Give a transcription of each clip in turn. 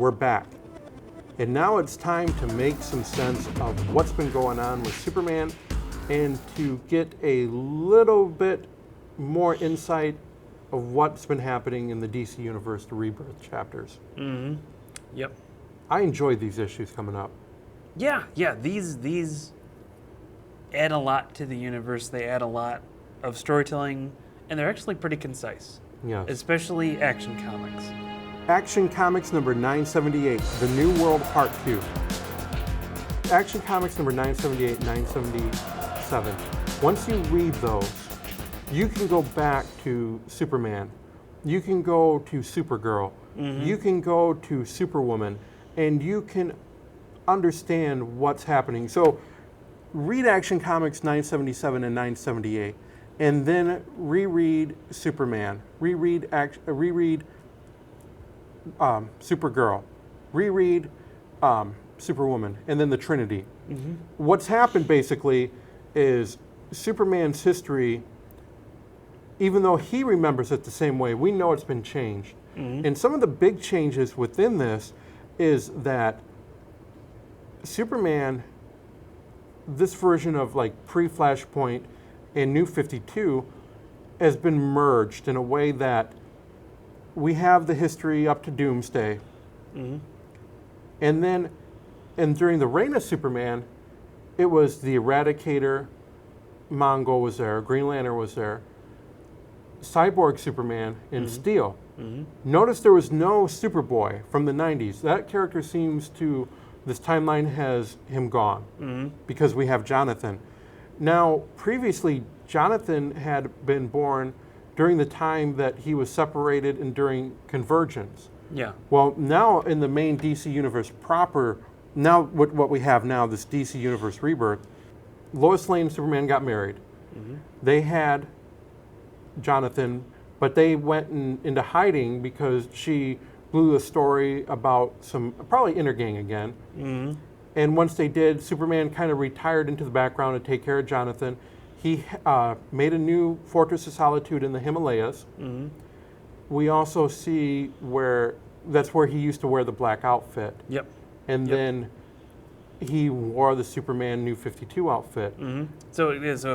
we're back. And now it's time to make some sense of what's been going on with Superman and to get a little bit more insight of what's been happening in the DC Universe, the Rebirth chapters. Mm-hmm. Yep. I enjoyed these issues coming up. Yeah. These add a lot to the universe. They add a lot of storytelling, and they're actually pretty concise. Yes. Especially Action Comics. Action Comics number 978, The New World Part 2. Action Comics number 978, 977. Once you read those, you can go back to Superman. You can go to Supergirl. Mm-hmm. You can go to Superwoman, and you can understand what's happening. So read Action Comics 977 and 978, and then reread Superman. Reread Supergirl, reread Superwoman, and then the Trinity. Mm-hmm. What's happened basically is Superman's history, even though he remembers it the same way, we know it's been changed. Mm-hmm. And some of the big changes within this is that Superman, this version of like pre-Flashpoint and New 52, has been merged in a way that we have the history up to Doomsday. Mm-hmm. And during the reign of Superman, it was the Eradicator, Mongol was there, Green Lantern was there, Cyborg Superman, and Mm-hmm. Steel. Mm-hmm. Notice there was no Superboy from the 90s. That character seems to, this timeline has him gone, Mm-hmm. because we have Jonathan. Now, previously, Jonathan had been born during the time that he was separated and during Convergence. Yeah. Well, now in the main DC Universe proper, now what we have now, this DC Universe Rebirth, Lois Lane and Superman got married. Mm-hmm. They had Jonathan, but they went into hiding because she blew a story about some, probably Intergang again. Mm-hmm. And once they did, Superman kind of retired into the background to take care of Jonathan. He made a new Fortress of Solitude in the Himalayas. Mm-hmm. We also see where, that's where he used to wear the black outfit. Yep. And then he wore the Superman New 52 outfit. Mm-hmm. So it is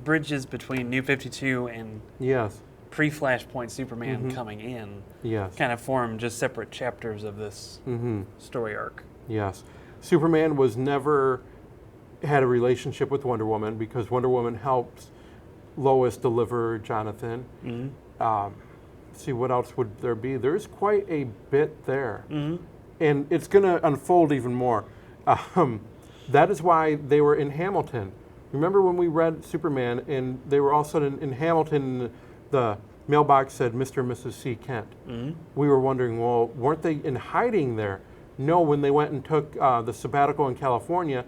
bridges between New 52 and Yes, pre-Flashpoint Superman Mhm. coming in yes. kind of form just separate chapters of this Mm-hmm. story arc. Yes. Superman was never had a relationship with Wonder Woman because Wonder Woman helped Lois deliver Jonathan. Mm-hmm. See, what else would there be? There's quite a bit there. Mm-hmm. And it's going to unfold even more. That is why they were in Hamilton. Remember when we read Superman and they were all of a sudden in Hamilton, the mailbox said Mr. and Mrs. C. Kent. Mm-hmm. We were wondering, well, weren't they in hiding there? No, when they went and took the sabbatical in California,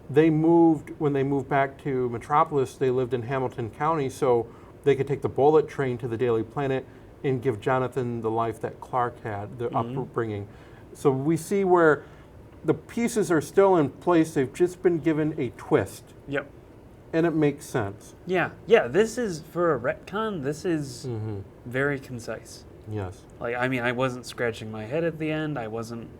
when they moved back to Metropolis, they lived in Hamilton County, so they could take the bullet train to the Daily Planet and give Jonathan the life that Clark had, the upbringing. So we see where the pieces are still in place, they've just been given a twist. Yep. And it makes sense. Yeah. This is, for a retcon, this is very concise. Yes. Like, I mean, I wasn't scratching my head at the end. I wasn't.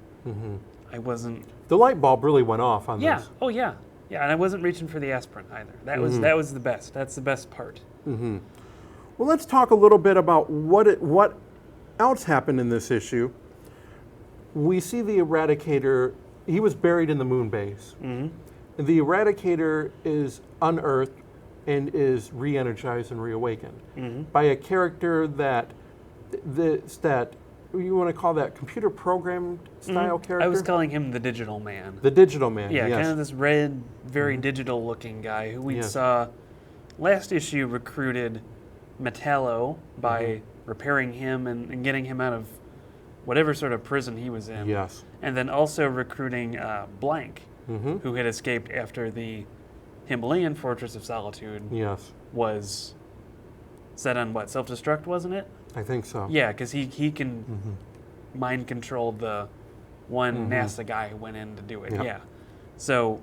The light bulb really went off on Yeah. this. Oh, yeah. Yeah, and I wasn't reaching for the aspirin either. That was the best. That's the best part. Well, let's talk a little bit about what else happened in this issue. We see the Eradicator. He was buried in the moon base. Mm-hmm. The Eradicator is unearthed and is re-energized and reawakened by a character that you want to call that computer programmed style character? I was calling him the Digital Man. The Digital Man. Yeah, yes. kind of this red, very digital looking guy who we Yes. saw last issue recruited Metallo by repairing him and getting him out of whatever sort of prison he was in. Yes. And then also recruiting Blank, who had escaped after the Himalayan Fortress of Solitude Yes. was set on what, self-destruct, wasn't it? I think so. Yeah, because he can mind control the one NASA guy who went in to do it. Yep. Yeah. So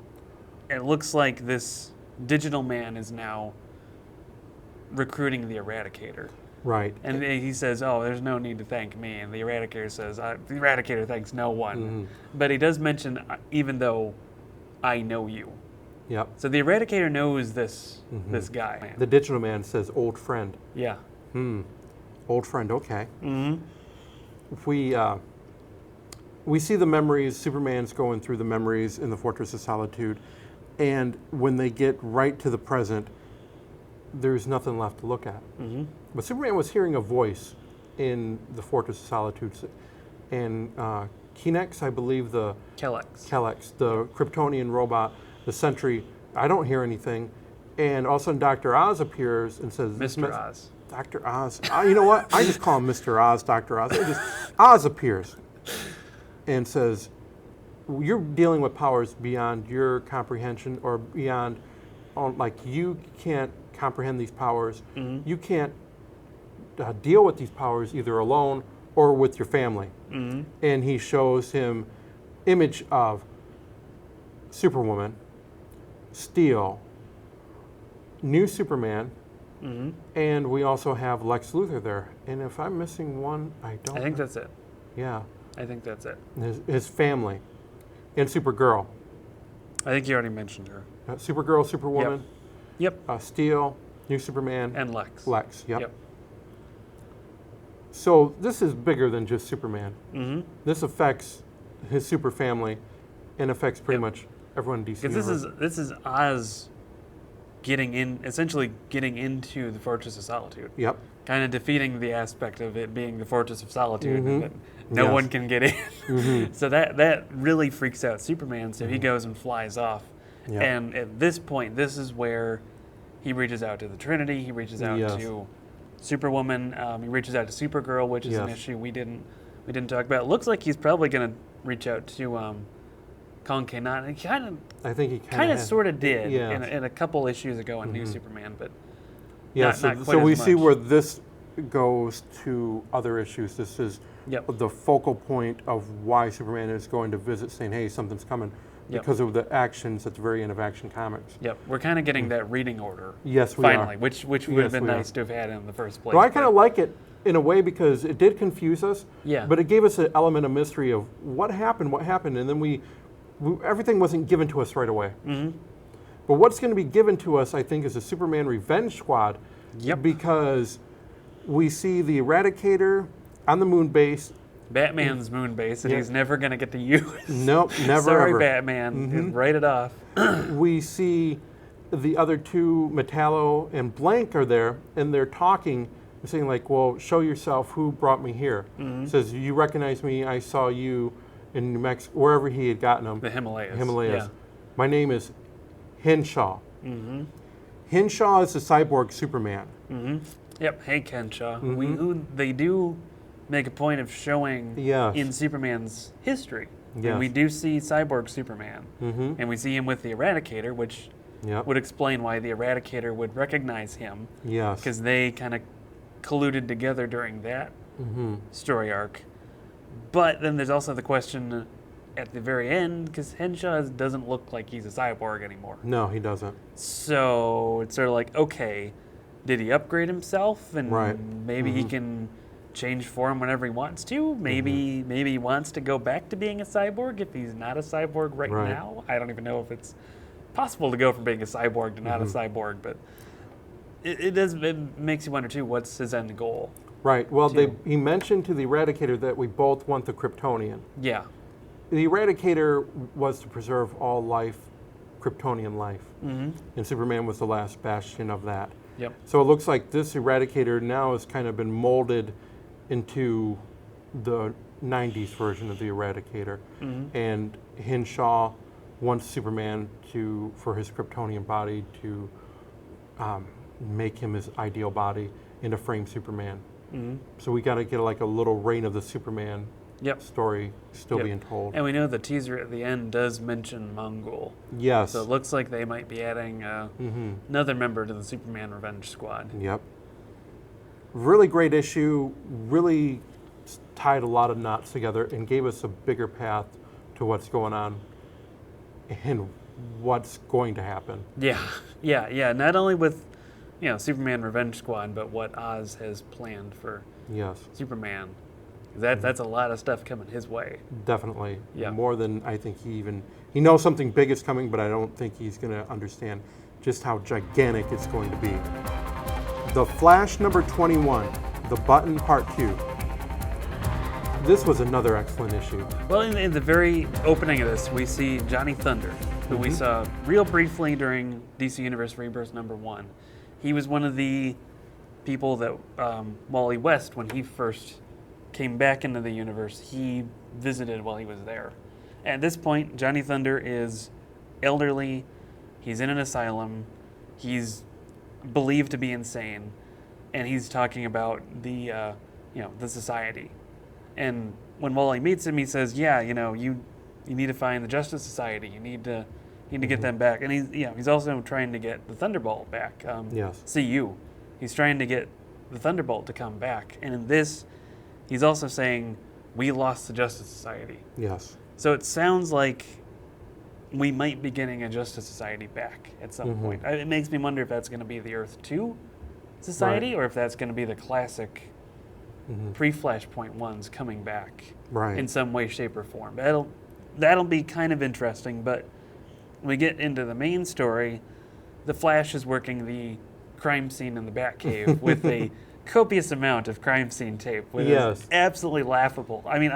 it looks like this Digital Man is now recruiting the Eradicator. Right. And he says, "Oh, there's no need to thank me." And the Eradicator says, "The Eradicator thanks no one." Mhm. But he does mention, "Even though I know you." Yep. So the Eradicator knows this guy. The digital man says, "Old friend." Yeah. Old friend. Okay. Mm-hmm. We see the memories. Superman's going through the memories in the Fortress of Solitude, and when they get right to the present, there's nothing left to look at. Mm-hmm. But Superman was hearing a voice in the Fortress of Solitude, and Kenex, I believe Kellex. the Kryptonian robot, the Sentry. I don't hear anything, and all of a sudden Dr. Oz appears and says, Mr. Oz. Dr. Oz. You know what? I just call him Mr. Oz, Dr. Oz. Oz appears and says, "You're dealing with powers beyond your comprehension, or beyond, like, you can't comprehend these powers. Mm-hmm. You can't deal with these powers either alone or with your family." Mm-hmm. And he shows him image of Superwoman, Steel, New Superman, Mm-hmm. and we also have Lex Luthor there. And if I'm missing one, I don't. I think that's it. Yeah, I think that's it. his family, and Supergirl. I think you already mentioned her. Supergirl, Superwoman, Yep. Steel, New Superman, And Lex. Lex. Yep. Yep. So this is bigger than just Superman. Mm-hmm. This affects his super family, and affects pretty much everyone in DC. Because this is Oz essentially getting into the Fortress of Solitude. Yep. Kind of defeating the aspect of it being the Fortress of Solitude, Mhm. and that no Yes. one can get in. Mhm. So that really freaks out Superman. So he goes and flies off. Yep. And at this point, this is where he reaches out to the Trinity. He reaches out Yes. to Superwoman. He reaches out to Supergirl, which is an Yes. issue we didn't talk about. It looks like he's probably going to reach out to Kong K9. He I think he kind of sort of did Yeah. in a couple issues ago in New Superman, but Yeah. not So, quite so as we see much. where this goes to other issues. This is Yep. the focal point of why Superman is going to visit, saying, "Hey, something's coming," Yep. because of the actions at the very end of Action Comics. Yep, we're kind of getting that reading order Yes, we finally, are. which would Yes, have been we are. nice to have had in the first place. Well, I kind of but- like it in a way because it did confuse us. Yeah. But it gave us an element of mystery of what happened, and then we everything wasn't given to us right away. Mhm. But what's going to be given to us, I think, is a Superman Revenge Squad. Yep. Because we see the Eradicator on the moon base. Batman's moon base that Yeah. he's never going to get to use. Nope, never Sorry, ever. Batman. Write it off. We see the other two, Metallo and Blank, are there, and they're talking, saying like, "Well, show yourself. Who brought me here?" Says, "You recognize me? I saw you in New Mexico, wherever he had gotten them." The Himalayas. Himalayas. My name is Henshaw. Mm-hmm. Henshaw is the cyborg Superman. Mm-hmm. Yep. Hey, Kenshaw. Who they do make a point of showing Yes. in Superman's history. Yes. And we do see cyborg Superman. Mm-hmm. And we see him with the Eradicator, which Yep. would explain why the Eradicator would recognize him, Yes. because they kind of colluded together during that Mm-hmm. story arc. But then there's also the question at the very end, because Henshaw doesn't look like he's a cyborg anymore. No, he doesn't. So it's sort of like, okay, did he upgrade himself, and Right. maybe he can change form whenever he wants to? Maybe he wants to go back to being a cyborg if he's not a cyborg right Right. now. I don't even know if it's possible to go from being a cyborg to not a cyborg, but it makes you wonder too, what's his end goal? Right. Well, Too. he mentioned to the Eradicator that we both want the Kryptonian. Yeah. The Eradicator was to preserve all life, Kryptonian life, Mm-hmm. and Superman was the last bastion of that. Yep. So it looks like this Eradicator now has kind of been molded into the 90s version of the Eradicator. Mm-hmm. And Henshaw wants Superman for his Kryptonian body to make him his ideal body and to frame Superman. Mm-hmm. So we got to get like a little Reign of the Superman Yep. story still Yep. being told. And we know the teaser at the end does mention Mongol. Yes. So it looks like they might be adding Mm-hmm. another member to the Superman Revenge Squad. Yep. Really great issue. Really tied a lot of knots together and gave us a bigger path to what's going on and what's going to happen. Yeah. Not only with Superman Revenge Squad, but what Oz has planned for Yes. Superman. That's a lot of stuff coming his way. Definitely. Yeah. More than I think he knows something big is coming, but I don't think he's going to understand just how gigantic it's going to be. The Flash number 21, The Button Part 2. This was another excellent issue. Well, in the very opening of this, we see Johnny Thunder, who we saw real briefly during DC Universe Rebirth number 1. He was one of the people that Wally West, when he first came back into the universe, he visited while he was there. At this point, Johnny Thunder is elderly. He's in an asylum. He's believed to be insane, and he's talking about the society. And when Wally meets him, he says, "Yeah, you need to find the Justice Society. You need to get them back." And he's also trying to get the Thunderbolt back. Yes. CU. He's trying to get the Thunderbolt to come back. And in this, he's also saying, "We lost the Justice Society." Yes. So it sounds like we might be getting a Justice Society back at some point. It makes me wonder if that's going to be the Earth 2 Society, or if that's going to be the classic pre-Flashpoint ones coming back in some way, shape, or form. That'll be kind of interesting, but when we get into the main story, the Flash is working the crime scene in the Batcave with a copious amount of crime scene tape, which is absolutely laughable. I mean,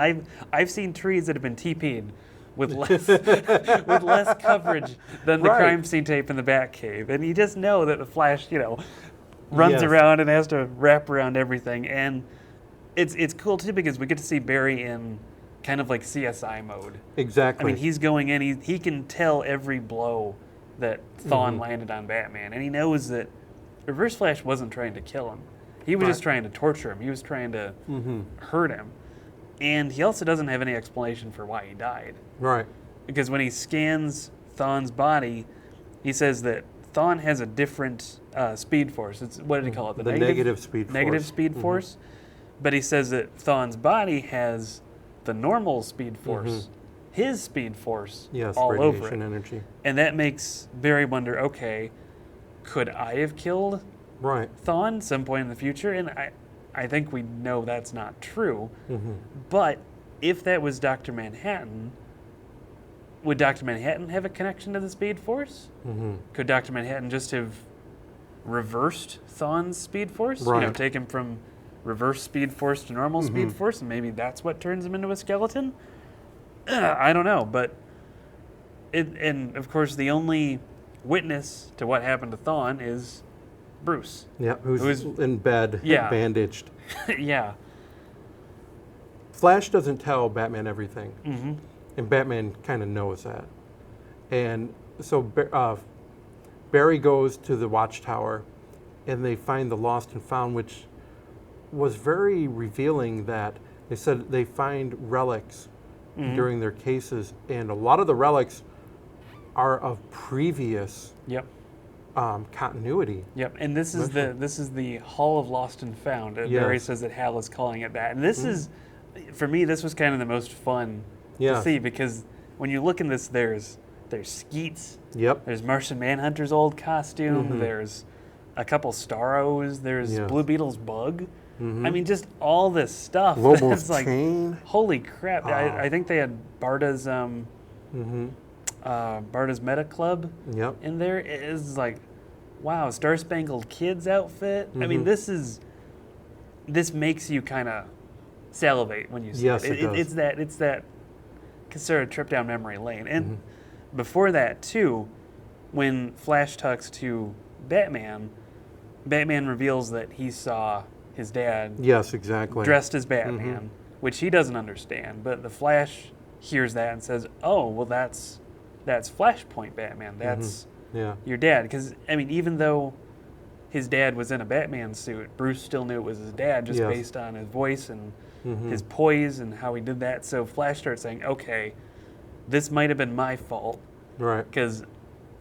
I've seen trees that have been TP'd with less with less coverage than the crime scene tape in the Batcave, and you just know that the Flash, runs around and has to wrap around everything, and it's cool too because we get to see Barry in kind of like CSI mode. Exactly. I mean, he's going in, he can tell every blow that Thawne landed on Batman, and he knows that Reverse Flash wasn't trying to kill him. He was just trying to torture him. He was trying to hurt him. And he also doesn't have any explanation for why he died. Right. Because when he scans Thawne's body, he says that Thawne has a different speed force. It's, what did he call it? The negative speed force. Negative speed force. But he says that Thawne's body has the normal speed force, his speed force, all over it. Radiation energy. And that makes Barry wonder, okay, could I have killed Thawne some point in the future? And I think we know that's not true. But if that was Dr. Manhattan, would Dr. Manhattan have a connection to the Speed Force? Could Dr. Manhattan just have reversed Thawne's Speed Force? Take him from reverse Speed Force to normal Speed Force, and maybe that's what turns him into a skeleton? I don't know, but and of course the only witness to what happened to Thawne is Bruce. Yeah, who's in bed, bandaged. Flash doesn't tell Batman everything, and Batman kind of knows that. And so Barry goes to the Watchtower, and they find the Lost and Found, which was very revealing that they said they find relics during their cases, and a lot of the relics are of previous continuity. And this is the Hall of Lost and Found. Barry says that Hal is calling it that, and this is, for me, this was kind of the most fun to see, because when you look in this, there's Skeets. There's Martian Manhunter's old costume. There's a couple Starros. There's Blue Beetle's bug. I mean, just all this stuff. Lobo's like, chain. Holy crap! I think they had Barda's Barda's Meta Club in there. It's like, wow, Star Spangled Kid's outfit. I mean, this makes you kind of salivate when you see it. It's that sort of trip down memory lane. And before that too, when Flash talks to Batman, Batman reveals that he saw his dad dressed as Batman, which he doesn't understand. But the Flash hears that and says, "Oh, well, that's Flashpoint Batman. That's your dad." Because I mean, even though his dad was in a Batman suit, Bruce still knew it was his dad just based on his voice and his poise and how he did that. So Flash starts saying, "Okay, this might have been my fault, because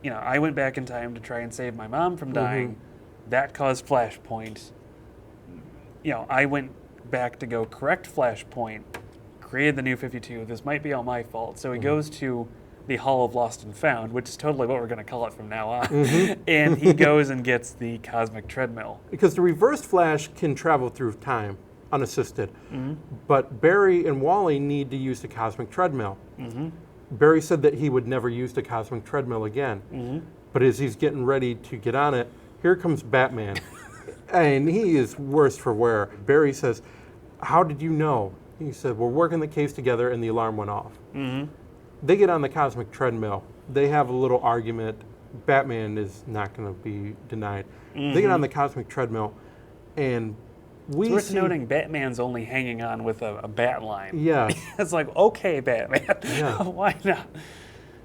I went back in time to try and save my mom from dying. That caused Flashpoint. I went back to go correct Flashpoint, created the New 52. This might be all my fault." So he goes to the Hall of Lost and Found, which is totally what we're going to call it from now on. And he goes and gets the cosmic treadmill. Because the Reverse Flash can travel through time unassisted, but Barry and Wally need to use the cosmic treadmill. Barry said that he would never use the cosmic treadmill again, but as he's getting ready to get on it, here comes Batman. And he is worse for wear. Barry says, "How did you know?" He said, "We're working the case together," and the alarm went off. They get on the cosmic treadmill. They have a little argument. Batman is not going to be denied. They get on the cosmic treadmill, and it's worth noting Batman's only hanging on with a bat line. Yeah. It's like, okay, Batman. Yeah. Why not?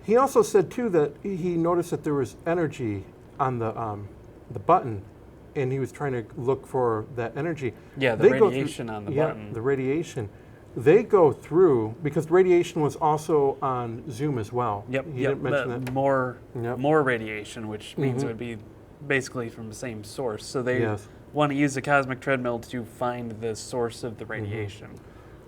He also said, too, that he noticed that there was energy on the button, and he was trying to look for that energy. Yeah, the radiation on the button. Yeah, the radiation. They go through, because the radiation was also on Zoom as well. Yep, He didn't mention that. More radiation, which means it would be basically from the same source. So they want to use the cosmic treadmill to find the source of the radiation.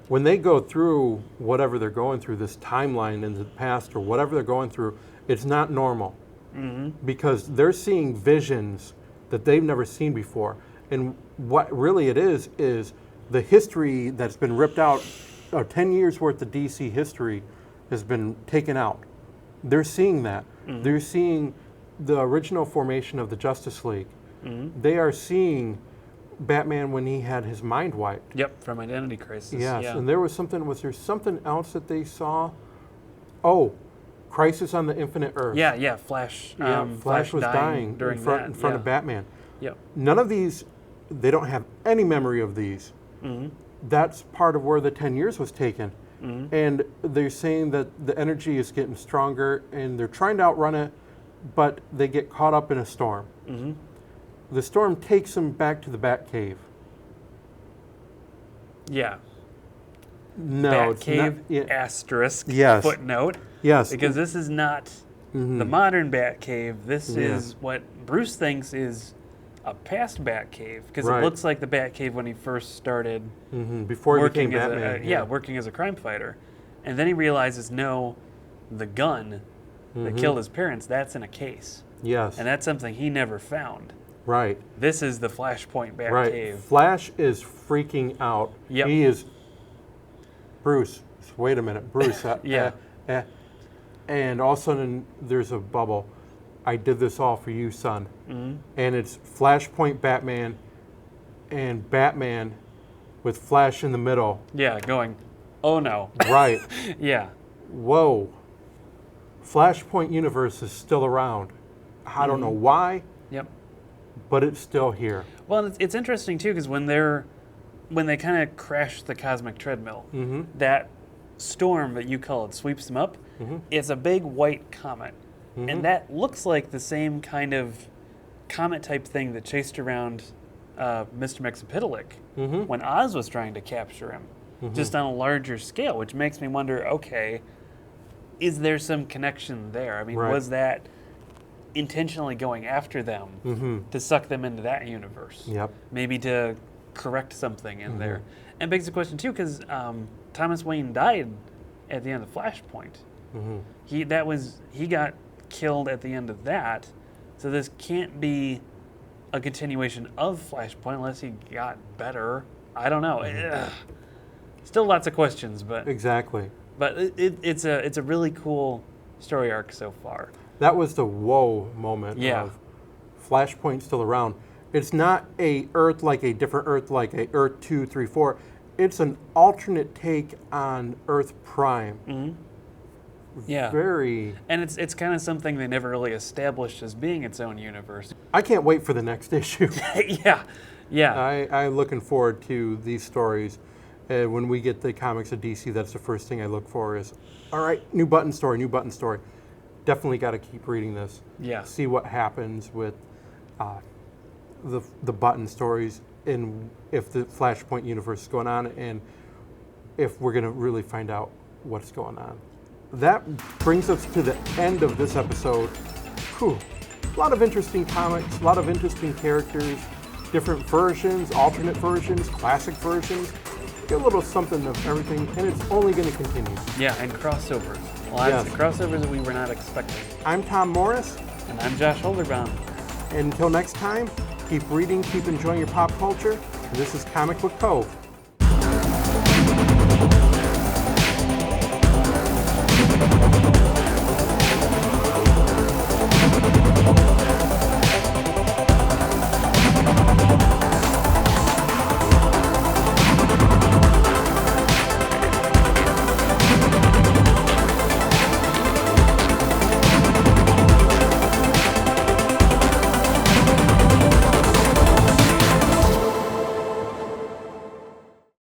When they go through whatever they're going through, this timeline in the past or whatever they're going through, it's not normal. Because they're seeing visions that they've never seen before. And what really it is the history that's been ripped out, 10 years worth of DC history has been taken out. They're seeing that. They're seeing the original formation of the Justice League. They are seeing Batman when he had his mind wiped. Yep, from Identity Crisis. Yes, and was there something else that they saw? Oh, Crisis on the Infinite Earth. Yeah, Flash. Flash was dying during in front of Batman. Yep. None of these, they don't have any memory of these. That's part of where the 10 years was taken. And they're saying that the energy is getting stronger, and they're trying to outrun it, but they get caught up in a storm. The storm takes them back to the Batcave. Yeah. No, Batcave, asterisk, footnote. Yes. Because this is not the modern Batcave. This is what Bruce thinks is a past Batcave. Because it looks like the Batcave when he first started before he became Batman. Working as a crime fighter. And then he realizes, no, the gun that killed his parents, that's in a case. Yes. And that's something he never found. Right. This is the Flashpoint Batcave. Right. Flash is freaking out. Yep. He is. Bruce, wait a minute. Bruce. And all of a sudden, there's a bubble. I did this all for you, son. And it's Flashpoint Batman and Batman with Flash in the middle. Yeah, going, oh no. Right. Yeah. Whoa. Flashpoint universe is still around. I don't know why. Yep. But it's still here. Well, it's interesting too, because when they kind of crash the cosmic treadmill, that storm that you call it sweeps them up. It's a big white comet, and that looks like the same kind of comet type thing that chased around Mr. Mxyzptlk when Oz was trying to capture him, just on a larger scale, which makes me wonder, okay, is there some connection there? I mean, was that intentionally going after them to suck them into that universe? Yep. Maybe to correct something in there. And begs the question too, because Thomas Wayne died at the end of Flashpoint. He got killed at the end of that, so this can't be a continuation of Flashpoint unless he got better. I don't know. Still lots of questions, but exactly. But it's a really cool story arc so far. That was the whoa moment of Flashpoint still around. It's not a Earth like a different Earth like a Earth 2, 3, 4. It's an alternate take on Earth Prime. Yeah. Very. And it's kind of something they never really established as being its own universe. I can't wait for the next issue. Yeah. I'm looking forward to these stories. When we get the comics of DC, that's the first thing I look for is, all right, new button story. Definitely got to keep reading this. Yeah. See what happens with the button stories and if the Flashpoint universe is going on and if we're going to really find out what's going on. That brings us to the end of this episode. Whew. A lot of interesting comics, a lot of interesting characters, different versions, alternate versions, classic versions. Get a little something of everything, and it's only going to continue. Yeah, and crossovers. Lots of crossovers that we were not expecting. I'm Tom Morris. And I'm Josh Holderbaum. And until next time, keep reading, keep enjoying your pop culture. This is Comic Book Cove.